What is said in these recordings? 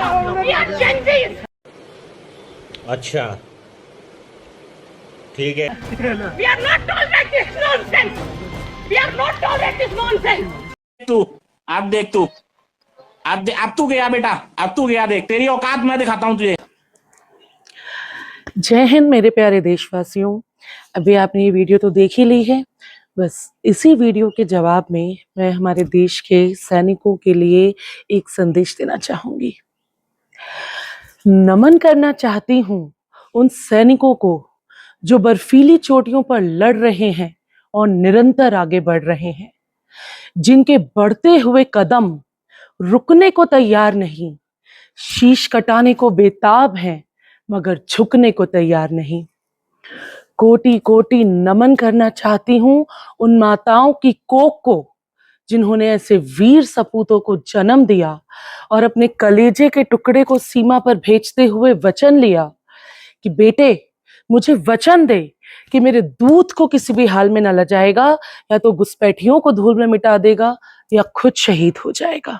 We are Gen Zs. अच्छा ठीक है। We are not tolerate this nonsense. We are not tolerate this nonsense. तू अब देख तू अब तू गया बेटा, अब तू गया, देख तेरी औकात मैं दिखाता हूँ तुझे। जय हिंद मेरे प्यारे देशवासियों। अभी आपने ये वीडियो तो देख ही ली है। बस इसी वीडियो के जवाब में मैं हमारे देश के सैनिकों के लिए एक संदेश देना चाहूंगी। नमन करना चाहती हूँ उन सैनिकों को जो बर्फीली चोटियों पर लड़ रहे हैं और निरंतर आगे बढ़ रहे हैं, जिनके बढ़ते हुए कदम रुकने को तैयार नहीं, शीश कटाने को बेताब हैं मगर झुकने को तैयार नहीं। कोटि कोटि नमन करना चाहती हूँ उन माताओं की कोख को जिन्होंने ऐसे वीर सपूतों को जन्म दिया और अपने कलेजे के टुकड़े को सीमा पर भेजते हुए वचन लिया कि बेटे मुझे वचन दे कि मेरे दूध को किसी भी हाल में न लजाएगा, या तो घुसपैठियों को धूल में मिटा देगा या खुद शहीद हो जाएगा।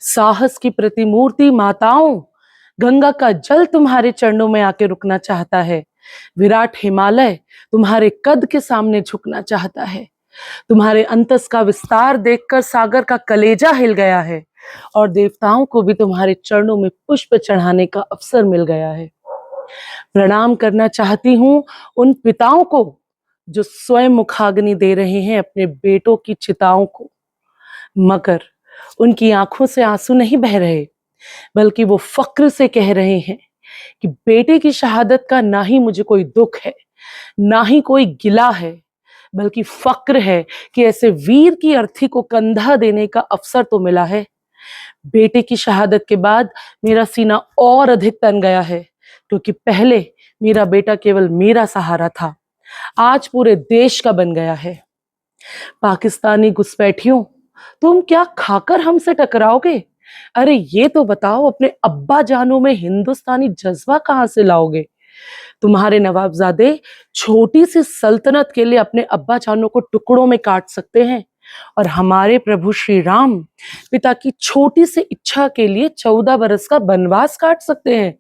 साहस की प्रतिमूर्ति माताओं, गंगा का जल तुम्हारे चरणों में आके रुकना चाहता है। विराट हिमालय तुम्हारे कद के सामने झुकना चाहता है। तुम्हारे अंतस का विस्तार देखकर सागर का कलेजा हिल गया है और देवताओं को भी तुम्हारे चरणों में पुष्प चढ़ाने का अवसर मिल गया है। प्रणाम करना चाहती हूँ उन पिताओं को जो स्वयं मुखाग्नि दे रहे हैं अपने बेटों की चिताओं को, मगर उनकी आंखों से आंसू नहीं बह रहे, बल्कि वो फक्र से कह रहे हैं कि बेटे की शहादत का ना ही मुझे कोई दुख है, ना ही कोई गिला है, बल्कि फक्र है कि ऐसे वीर की अर्थी को कंधा देने का अवसर तो मिला है। बेटे की शहादत के बाद मेरा सीना और अधिक तन गया है, क्योंकि पहले मेरा बेटा केवल मेरा सहारा था, आज पूरे देश का बन गया है। पाकिस्तानी घुसपैठियों, तुम क्या खाकर हमसे टकराओगे? अरे ये तो बताओ, अपने अब्बा जानों में हिंदुस्तानी जज्बा कहाँ से लाओगे? तुम्हारे नवाबजादे छोटी सी सल्तनत के लिए अपने अब्बा जानों को टुकड़ों में काट सकते हैं, और हमारे प्रभु श्री राम पिता की छोटी सी इच्छा के लिए 14 बरस का वनवास काट सकते हैं।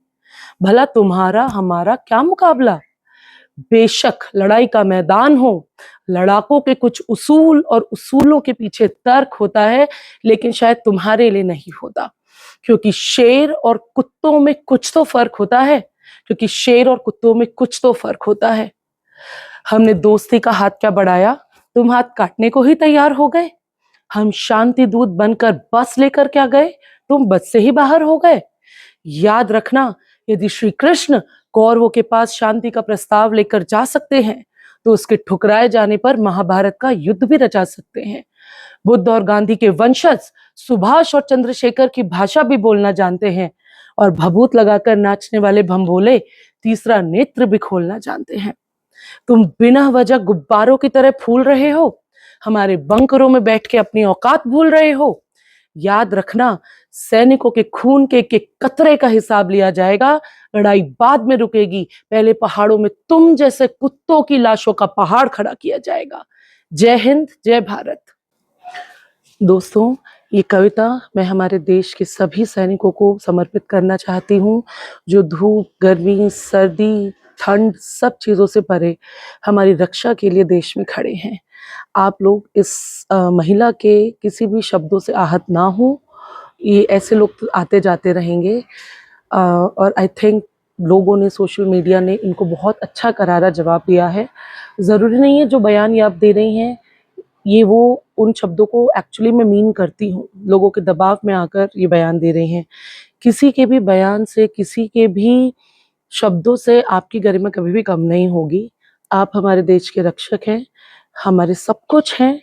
भला तुम्हारा हमारा क्या मुकाबला? बेशक लड़ाई का मैदान हो, लड़ाकों के कुछ उसूल और उसूलों के पीछे तर्क होता है, लेकिन शायद तुम्हारे लिए नहीं होता, क्योंकि शेर और कुत्तों में कुछ तो फर्क होता है, क्योंकि शेर और कुत्तों में कुछ तो फर्क होता है। हमने दोस्ती का हाथ क्या बढ़ाया, तुम हाथ काटने को ही तैयार हो गए। हम शांति दूत बनकर बस लेकर क्या गए, तुम बस से ही बाहर हो गए। याद रखना, यदि श्री कृष्ण कौरवों के पास शांति का प्रस्ताव लेकर जा सकते हैं, तो उसके ठुकराए जाने पर महाभारत का युद्ध भी रचा सकते हैं। बुद्ध और गांधी के वंशज सुभाष और चंद्रशेखर की भाषा भी बोलना जानते हैं, और भभूत लगाकर नाचने वाले भंभोले तीसरा नेत्र भी खोलना जानते हैं। तुम बिना वजह गुब्बारों की तरह फूल रहे हो, हमारे बंकरों में बैठ के अपनी औकात भूल रहे हो। याद रखना, सैनिकों के खून के एक कतरे का हिसाब लिया जाएगा। लड़ाई बाद में रुकेगी, पहले पहाड़ों में तुम जैसे कुत्तों की लाशों का पहाड़ खड़ा किया जाएगा। जय हिंद, जय भारत। दोस्तों, ये कविता मैं हमारे देश के सभी सैनिकों को समर्पित करना चाहती हूँ, जो धूप, गर्मी, सर्दी, ठंड सब चीज़ों से परे हमारी रक्षा के लिए देश में खड़े हैं। आप लोग इस महिला के किसी भी शब्दों से आहत ना हो। ये ऐसे लोग तो आते जाते रहेंगे, और आई थिंक लोगों ने, सोशल मीडिया ने इनको बहुत अच्छा करारा जवाब दिया है। ज़रूरी नहीं है जो बयान ये आप दे रही हैं ये वो उन शब्दों को एक्चुअली मैं मीन करती हूँ। लोगों के दबाव में आकर ये बयान दे रहे हैं। किसी के भी बयान से, किसी के भी शब्दों से आपकी गरिमा कभी भी कम नहीं होगी। आप हमारे देश के रक्षक हैं, हमारे सब कुछ हैं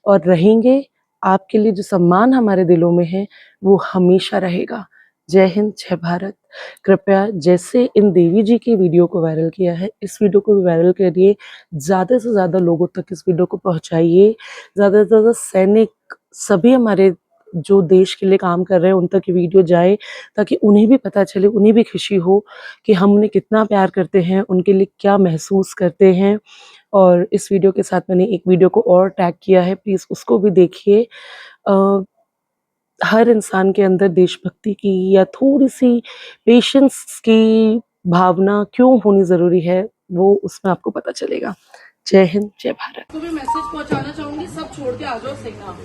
और रहेंगे। आपके लिए जो सम्मान हमारे दिलों में है वो हमेशा रहेगा। जय हिंद, जय भारत। कृपया जैसे इन देवी जी की वीडियो को वायरल किया है, इस वीडियो को भी वायरल करिए, ज़्यादा से ज़्यादा लोगों तक इस वीडियो को पहुंचाइए। ज़्यादा से ज़्यादा सैनिक, सभी हमारे जो देश के लिए काम कर रहे हैं उन तक ये वीडियो जाए, ताकि उन्हें भी पता चले, उन्हें भी खुशी हो कि हम उन्हें कितना प्यार करते हैं, उनके लिए क्या महसूस करते हैं। और इस वीडियो के साथ मैंने एक वीडियो को और टैग किया है, प्लीज़ उसको भी देखिए। हर इंसान के अंदर देशभक्ति की या थोड़ी सी पेशेंस की भावना क्यों होनी ज़रूरी है, वो उसमें आपको पता चलेगा। जय हिंद, जय भारत। तो भी मैसेज पहुंचाना चाहूंगी, सब छोड़ के आ जाओ सेना।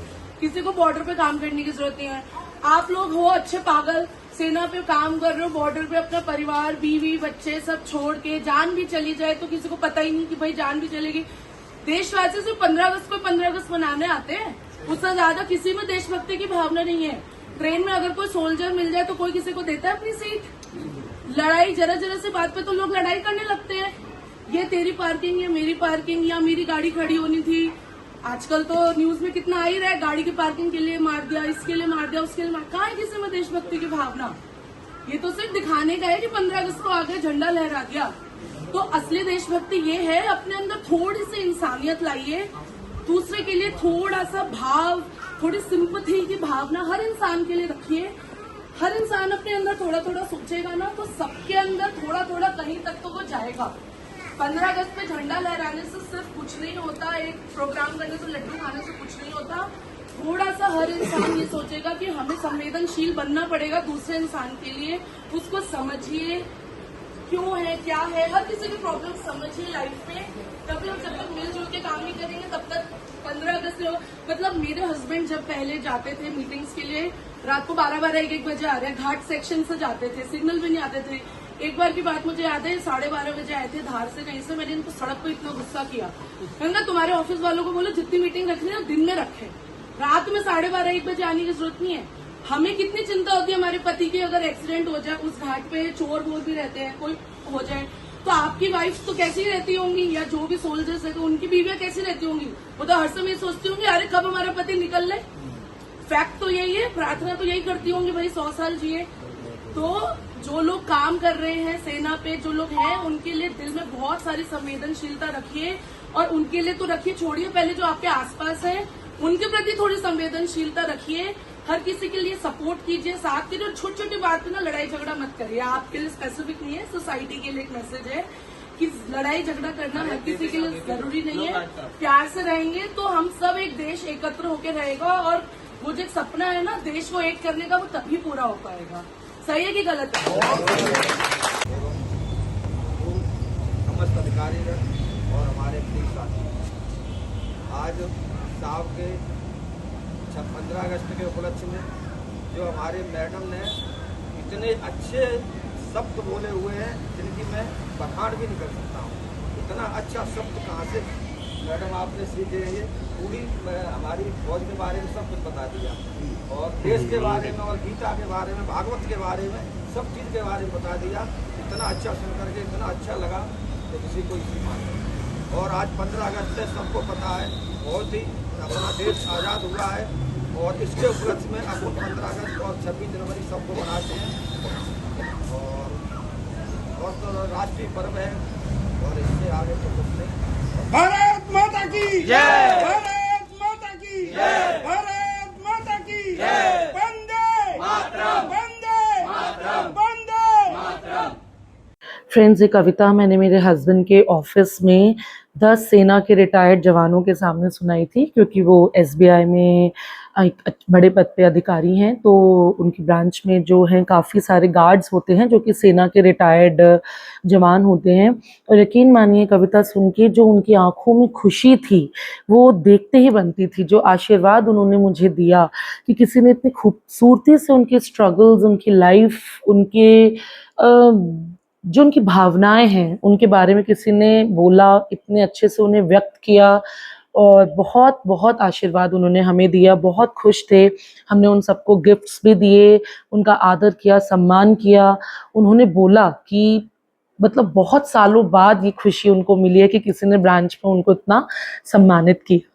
किसी को बॉर्डर पे काम करने की जरूरत नहीं है। आप लोग हो अच्छे पागल, सेना पे काम कर रहे हो, बॉर्डर पे अपना परिवार, बीवी, बच्चे सब छोड़ के, जान भी चली जाए तो किसी को पता ही नहीं कि भाई जान भी चलेगी। देशवासी सिर्फ 15 अगस्त को 15 अगस्त मनाने आते हैं, उससे ज्यादा किसी में देशभक्ति की भावना नहीं है। ट्रेन में अगर कोई सोल्जर मिल जाए तो कोई किसी को देता है अपनी सीट? लड़ाई जरा जरा सी बात पे तो लोग लड़ाई करने लगते हैं। ये तेरी पार्किंग, ये मेरी पार्किंग, या मेरी गाड़ी खड़ी होनी थी। आजकल तो न्यूज में कितना आ ही रहा है, गाड़ी की पार्किंग के लिए मार दिया, इसके लिए मार दिया, उसके लिए मार। कहाँ है किसी में देशभक्ति की भावना? ये तो सिर्फ दिखाने का है कि 15 अगस्त को आगे झंडा लहरा दिया। तो असली देशभक्ति ये है, अपने अंदर थोड़ी सी इंसानियत लाइए, दूसरे के लिए थोड़ा सा भाव, थोड़ी सिंपथी की भावना हर इंसान के लिए रखिए। हर इंसान अपने अंदर थोड़ा थोड़ा सोचेगा ना, तो सबके अंदर थोड़ा थोड़ा कहीं तक तो वो जाएगा। 15 अगस्त पे झंडा लहराने से सिर्फ कुछ नहीं होता, एक प्रोग्राम करने से, लड्डू खाने से कुछ नहीं होता। थोड़ा सा हर इंसान ये सोचेगा कि हमें संवेदनशील बनना पड़ेगा दूसरे इंसान के लिए। उसको समझिए क्यों है, क्या है, हर किसी की प्रॉब्लम समझिए लाइफ में। तभी हम जब तक मिलजुल के काम नहीं करेंगे तब तक 15 अगस्त मतलब मेरे हस्बैंड जब पहले जाते थे मीटिंग्स के लिए, रात को 12-12, 1-1 बजे आ रहे हैं, घाट सेक्शन से जाते थे, सिग्नल भी नहीं आते थे। एक बार की बात मुझे याद है, 12:30 बजे आए थे धार से कहीं से, मैंने इनको सड़क पर इतना गुस्सा किया, मैंने कहा तुम्हारे ऑफिस वालों को बोलो जितनी मीटिंग रखनी है दिन में रखें, रात में 12:30, 1 बजे आने की जरूरत नहीं है। हमें कितनी चिंता होती है हमारे पति की अगर एक्सीडेंट हो जाए, उस घाट पे चोर वोर भी रहते हैं, कोई हो जाए तो आपकी वाइफ तो कैसी रहती होंगी, या जो भी सोल्जर्स है तो उनकी बीवियां कैसी रहती होंगी? वो तो हर समय सोचती होंगी अरे कब हमारा पति निकल ले। फैक्ट तो यही है, प्रार्थना तो यही करती होंगी भाई 100 साल जिए। तो जो लोग काम कर रहे हैं सेना पे, जो लोग हैं, उनके लिए दिल में बहुत सारी संवेदनशीलता रखिए, और उनके लिए तो रखिए, छोड़िए, पहले जो आपके आसपास है उनके प्रति थोड़ी संवेदनशीलता रखिए। हर किसी के लिए सपोर्ट कीजिए, साथ के जो छोटी छोटी बात पे ना लड़ाई झगड़ा मत करिए। आपके लिए स्पेसिफिक नहीं है, सोसाइटी के लिए एक मैसेज है कि लड़ाई झगड़ा करना हर किसी के लिए जरूरी नहीं है। प्यार से रहेंगे तो हम सब एक देश एकत्र होकर रहेगा, और वो जो एक सपना है ना देश को एक करने का, वो तभी पूरा हो पाएगा। सही है कि गलत है? समस्त अधिकारी और हमारे पुलिस साथी आज साहब के 15 अगस्त के उपलक्ष्य में जो हमारे मैडम ने इतने अच्छे शब्द बोले हुए हैं जिनकी मैं बखान भी नहीं कर सकता हूँ। इतना अच्छा शब्द कहाँ से मैडम आपने सीखे हैं? पूरी हमारी फौज के बारे में सब कुछ बता दिया, और देश के बारे में, और गीता के बारे में, भागवत के बारे में, सब चीज़ के बारे में बता दिया। इतना अच्छा सुन करके इतना अच्छा लगा तो किसी को इसी मान नहीं। और आज 15 अगस्त से सबको पता है, बहुत ही अपना देश आज़ाद हुआ है, और इसके उपलक्ष्य में अब 15 अगस्त और 26 जनवरी सबको मनाते हैं, और तो राष्ट्रीय पर्व है, और इससे आगे तो कुछ नहीं। भारत माता की जय, भारत माता की जय, भारत माता की जय, वंदे मातरम, वंदे मातरम, वंदे मातरम। फ्रेंड्स, ये कविता मैंने मेरे हस्बैंड के ऑफिस में 10 सेना के रिटायर्ड जवानों के सामने सुनाई थी, क्योंकि वो SBI में एक बड़े पद पे अधिकारी हैं। तो उनकी ब्रांच में जो हैं काफ़ी सारे गार्ड्स होते हैं जो कि सेना के रिटायर्ड जवान होते हैं। और यकीन मानिए कविता सुन के जो उनकी आंखों में खुशी थी वो देखते ही बनती थी। जो आशीर्वाद उन्होंने मुझे दिया कि किसी ने इतनी खूबसूरती से उनके स्ट्रगल्स, उनकी लाइफ, उनके जो उनकी भावनाएं हैं उनके बारे में किसी ने बोला, इतने अच्छे से उन्हें व्यक्त किया, और बहुत बहुत आशीर्वाद उन्होंने हमें दिया। बहुत खुश थे, हमने उन सबको गिफ्ट्स भी दिए, उनका आदर किया, सम्मान किया। उन्होंने बोला कि मतलब बहुत सालों बाद ये खुशी उनको मिली है कि किसी ने ब्रांच में उनको इतना सम्मानित किया।